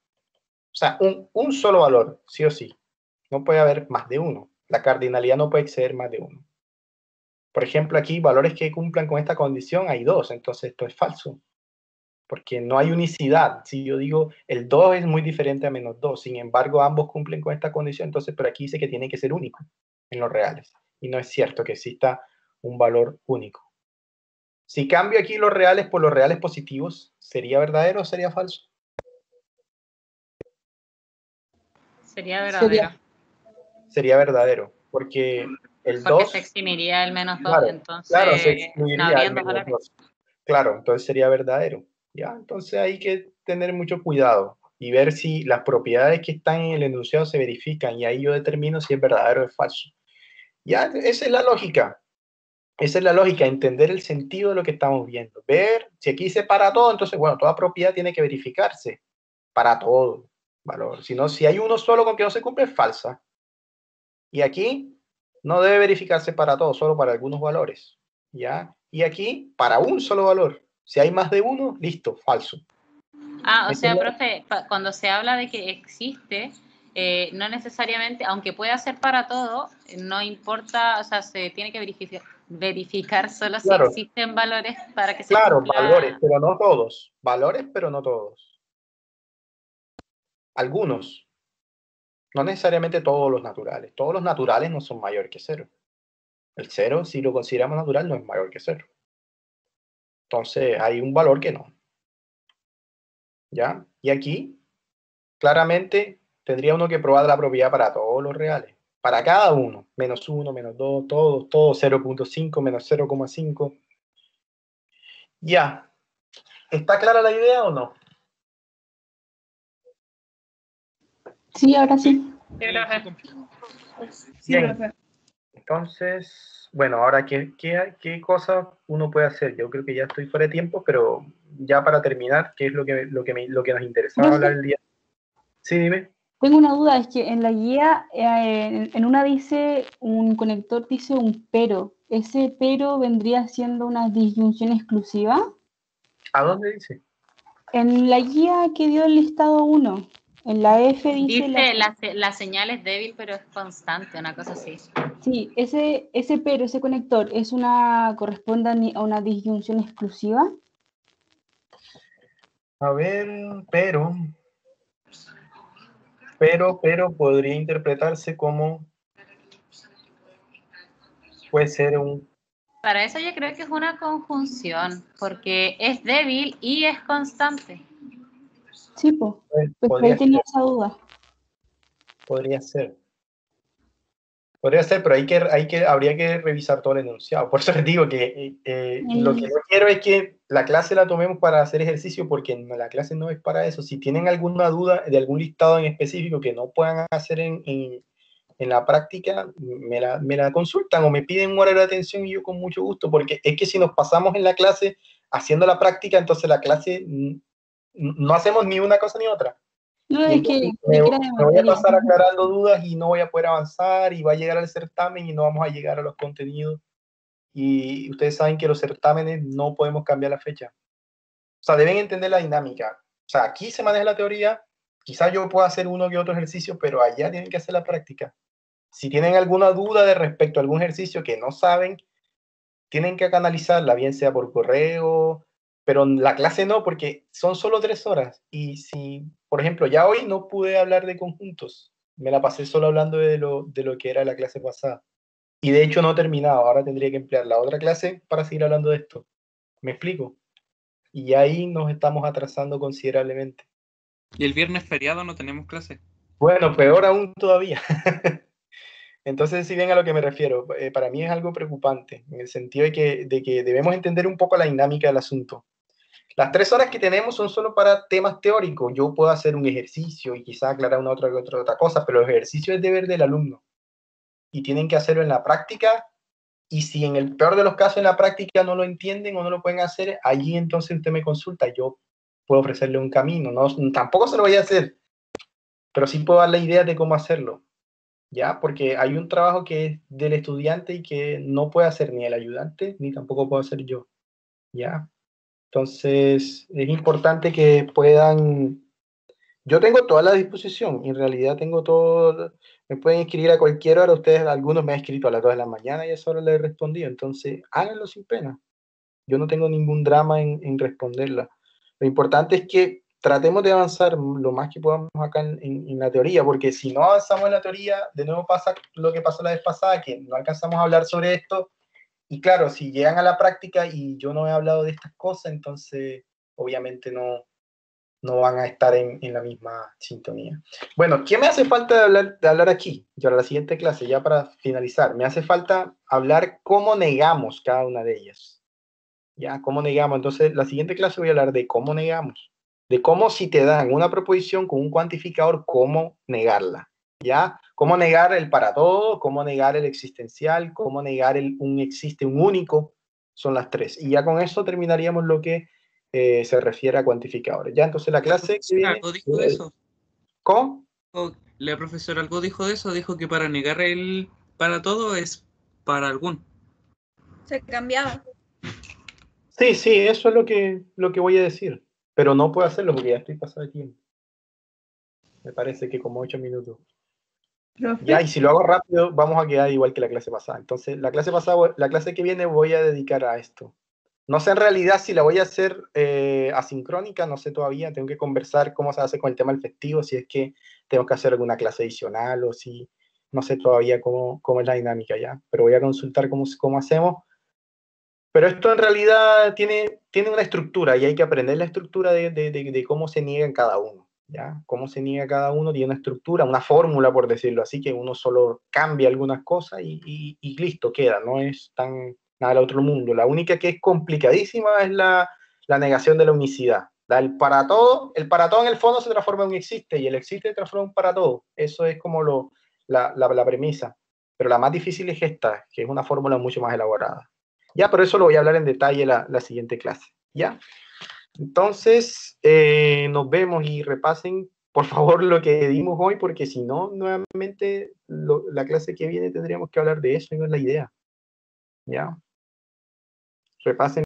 sea, un solo valor, sí o sí. No puede haber más de uno. La cardinalidad no puede exceder más de uno. Por ejemplo, aquí valores que cumplan con esta condición hay 2, entonces esto es falso. Porque no hay unicidad. Si yo digo el 2 es muy diferente a menos 2, sin embargo ambos cumplen con esta condición, entonces pero aquí dice que tiene que ser único en los reales. Y no es cierto que exista un valor único. Si cambio aquí los reales por los reales positivos, ¿sería verdadero o sería falso? Sería verdadero. Sería verdadero, porque el 2... se eximiría el menos 2, claro, entonces claro, se eximiría no el menos 2. Claro, entonces sería verdadero. ¿Ya? Entonces hay que tener mucho cuidado y ver si las propiedades que están en el enunciado se verifican y ahí yo determino si es verdadero o es falso. Ya, esa es la lógica. Esa es la lógica, entender el sentido de lo que estamos viendo. Ver, si aquí dice para todo, entonces, bueno, toda propiedad tiene que verificarse para todo valor. Si no, si hay uno solo con que no se cumple, es falsa. Y aquí no debe verificarse para todo, solo para algunos valores. ¿Ya? Y aquí, para un solo valor. Si hay más de uno, listo, falso. O sea, profe, cuando se habla de que existe, no necesariamente, aunque pueda ser para todo, no importa, o sea, se tiene que verificar solo si existen valores para que se cumpla. Valores, pero no todos. Valores, pero no todos. Algunos. No necesariamente todos los naturales. Todos los naturales no son mayor que 0. El 0, si lo consideramos natural, no es mayor que 0. Entonces, hay un valor que no. ¿Ya? Y aquí, claramente, tendría uno que probar la propiedad para todos los reales. Para cada uno. Menos 1, menos 2, todos, 0.5, menos 0,5. Ya. ¿Está clara la idea o no? Sí, ahora sí. Bien. Entonces, bueno, ahora, ¿qué cosas uno puede hacer? Yo creo que ya estoy fuera de tiempo, pero ya para terminar, ¿qué es lo que nos interesaba hablar el día? Sí, dime. Tengo una duda, es que en la guía, en una dice, un conector dice un pero. ¿Ese pero vendría siendo una disyunción exclusiva? ¿A dónde dice? En la guía que dio el listado 1. En la F dice... la señal es débil, pero es constante, una cosa así. Sí, ese pero, ese conector, ¿corresponde a una disyunción exclusiva? A ver, pero podría interpretarse como... Puede ser un... Para eso yo creo que es una conjunción, porque es débil y es constante. Sí, pues ahí tenía esa duda. Podría ser, pero habría que revisar todo el enunciado. Por eso les digo que lo que no quiero es que la clase la tomemos para hacer ejercicio, porque la clase no es para eso. Si tienen alguna duda de algún listado en específico que no puedan hacer en la práctica, me la consultan o me piden un horario de atención y yo con mucho gusto, porque es que si nos pasamos en la clase haciendo la práctica, entonces la clase no hacemos ni una cosa ni otra. No, es que me voy a pasar aclarando dudas y no voy a poder avanzar y va a llegar al certamen y no vamos a llegar a los contenidos. Y ustedes saben que los certámenes no podemos cambiar la fecha. O sea, deben entender la dinámica. O sea, aquí se maneja la teoría, quizás yo pueda hacer uno que otro ejercicio, pero allá tienen que hacer la práctica. Si tienen alguna duda de respecto a algún ejercicio que no saben, tienen que canalizarla, bien sea por correo, pero la clase no, porque son solo 3 horas. Y si, por ejemplo, ya hoy no pude hablar de conjuntos, me la pasé solo hablando de lo que era la clase pasada. Y de hecho no he terminado, ahora tendría que emplear la otra clase para seguir hablando de esto. ¿Me explico? Y ahí nos estamos atrasando considerablemente. ¿Y el viernes feriado no tenemos clase? Bueno, peor aún todavía. Entonces, si ven a lo que me refiero, para mí es algo preocupante, en el sentido de que debemos entender un poco la dinámica del asunto. Las 3 horas que tenemos son solo para temas teóricos. Yo puedo hacer un ejercicio y quizá aclarar una otra cosa, pero el ejercicio es deber del alumno. Y tienen que hacerlo en la práctica. Y si en el peor de los casos en la práctica no lo entienden o no lo pueden hacer, allí entonces usted me consulta. Yo puedo ofrecerle un camino. No, tampoco se lo voy a hacer, pero sí puedo dar la idea de cómo hacerlo. ¿Ya? Porque hay un trabajo que es del estudiante y que no puede hacer ni el ayudante, ni tampoco puedo hacer yo. ¿Ya? Entonces, es importante que puedan... Yo tengo toda la disposición, en realidad tengo todo, me pueden escribir a cualquier hora, ustedes, algunos me han escrito a las 2 de la mañana y a esa hora les he respondido, entonces háganlo sin pena. Yo no tengo ningún drama en responderla. Lo importante es que tratemos de avanzar lo más que podamos acá en la teoría, porque si no avanzamos en la teoría, de nuevo pasa lo que pasó la vez pasada, que no alcanzamos a hablar sobre esto, y claro, si llegan a la práctica y yo no he hablado de estas cosas, entonces obviamente no van a estar en la misma sintonía. Bueno, ¿qué me hace falta de hablar aquí? Ya la siguiente clase, ya para finalizar, me hace falta hablar cómo negamos cada una de ellas. ¿Ya? ¿Cómo negamos? Entonces, la siguiente clase voy a hablar de cómo negamos. De cómo si te dan una proposición con un cuantificador, cómo negarla. ¿Ya? Cómo negar el para todo, cómo negar el existencial, cómo negar un existe, un único. Son las 3. Y ya con eso terminaríamos lo que se refiere a cuantificadores. Ya, entonces la clase que viene... ¿Algo dijo de eso? ¿Cómo? La profesora algo dijo de eso, dijo que para negar el para todo es para algún. Se cambiaba. Sí, eso es lo que voy a decir. Pero no puedo hacerlo porque ya estoy pasado de tiempo. Me parece que como 8 minutos. ¿Profe? Ya, y si lo hago rápido, vamos a quedar igual que la clase pasada. Entonces, la clase que viene voy a dedicar a esto. No sé en realidad si la voy a hacer asincrónica, no sé todavía, tengo que conversar cómo se hace con el tema del festivo, si es que tengo que hacer alguna clase adicional o si, no sé todavía cómo es la dinámica ya, pero voy a consultar cómo hacemos. Pero esto en realidad tiene una estructura y hay que aprender la estructura de cómo se niega en cada uno, ¿ya? Cómo se niega cada uno tiene una estructura, una fórmula, por decirlo así, que uno solo cambia algunas cosas y listo, queda, no es tan nada del otro mundo. La única que es complicadísima es la negación de la unicidad. El para todo en el fondo se transforma en un existe y el existe se transforma en un para todo. Eso es como la premisa. Pero la más difícil es esta, que es una fórmula mucho más elaborada. Ya, pero eso lo voy a hablar en detalle la siguiente clase. ¿Ya? Entonces, nos vemos y repasen, por favor, lo que dimos hoy, porque si no, nuevamente, la clase que viene tendríamos que hablar de eso y no es la idea. ¿Ya? Repasen.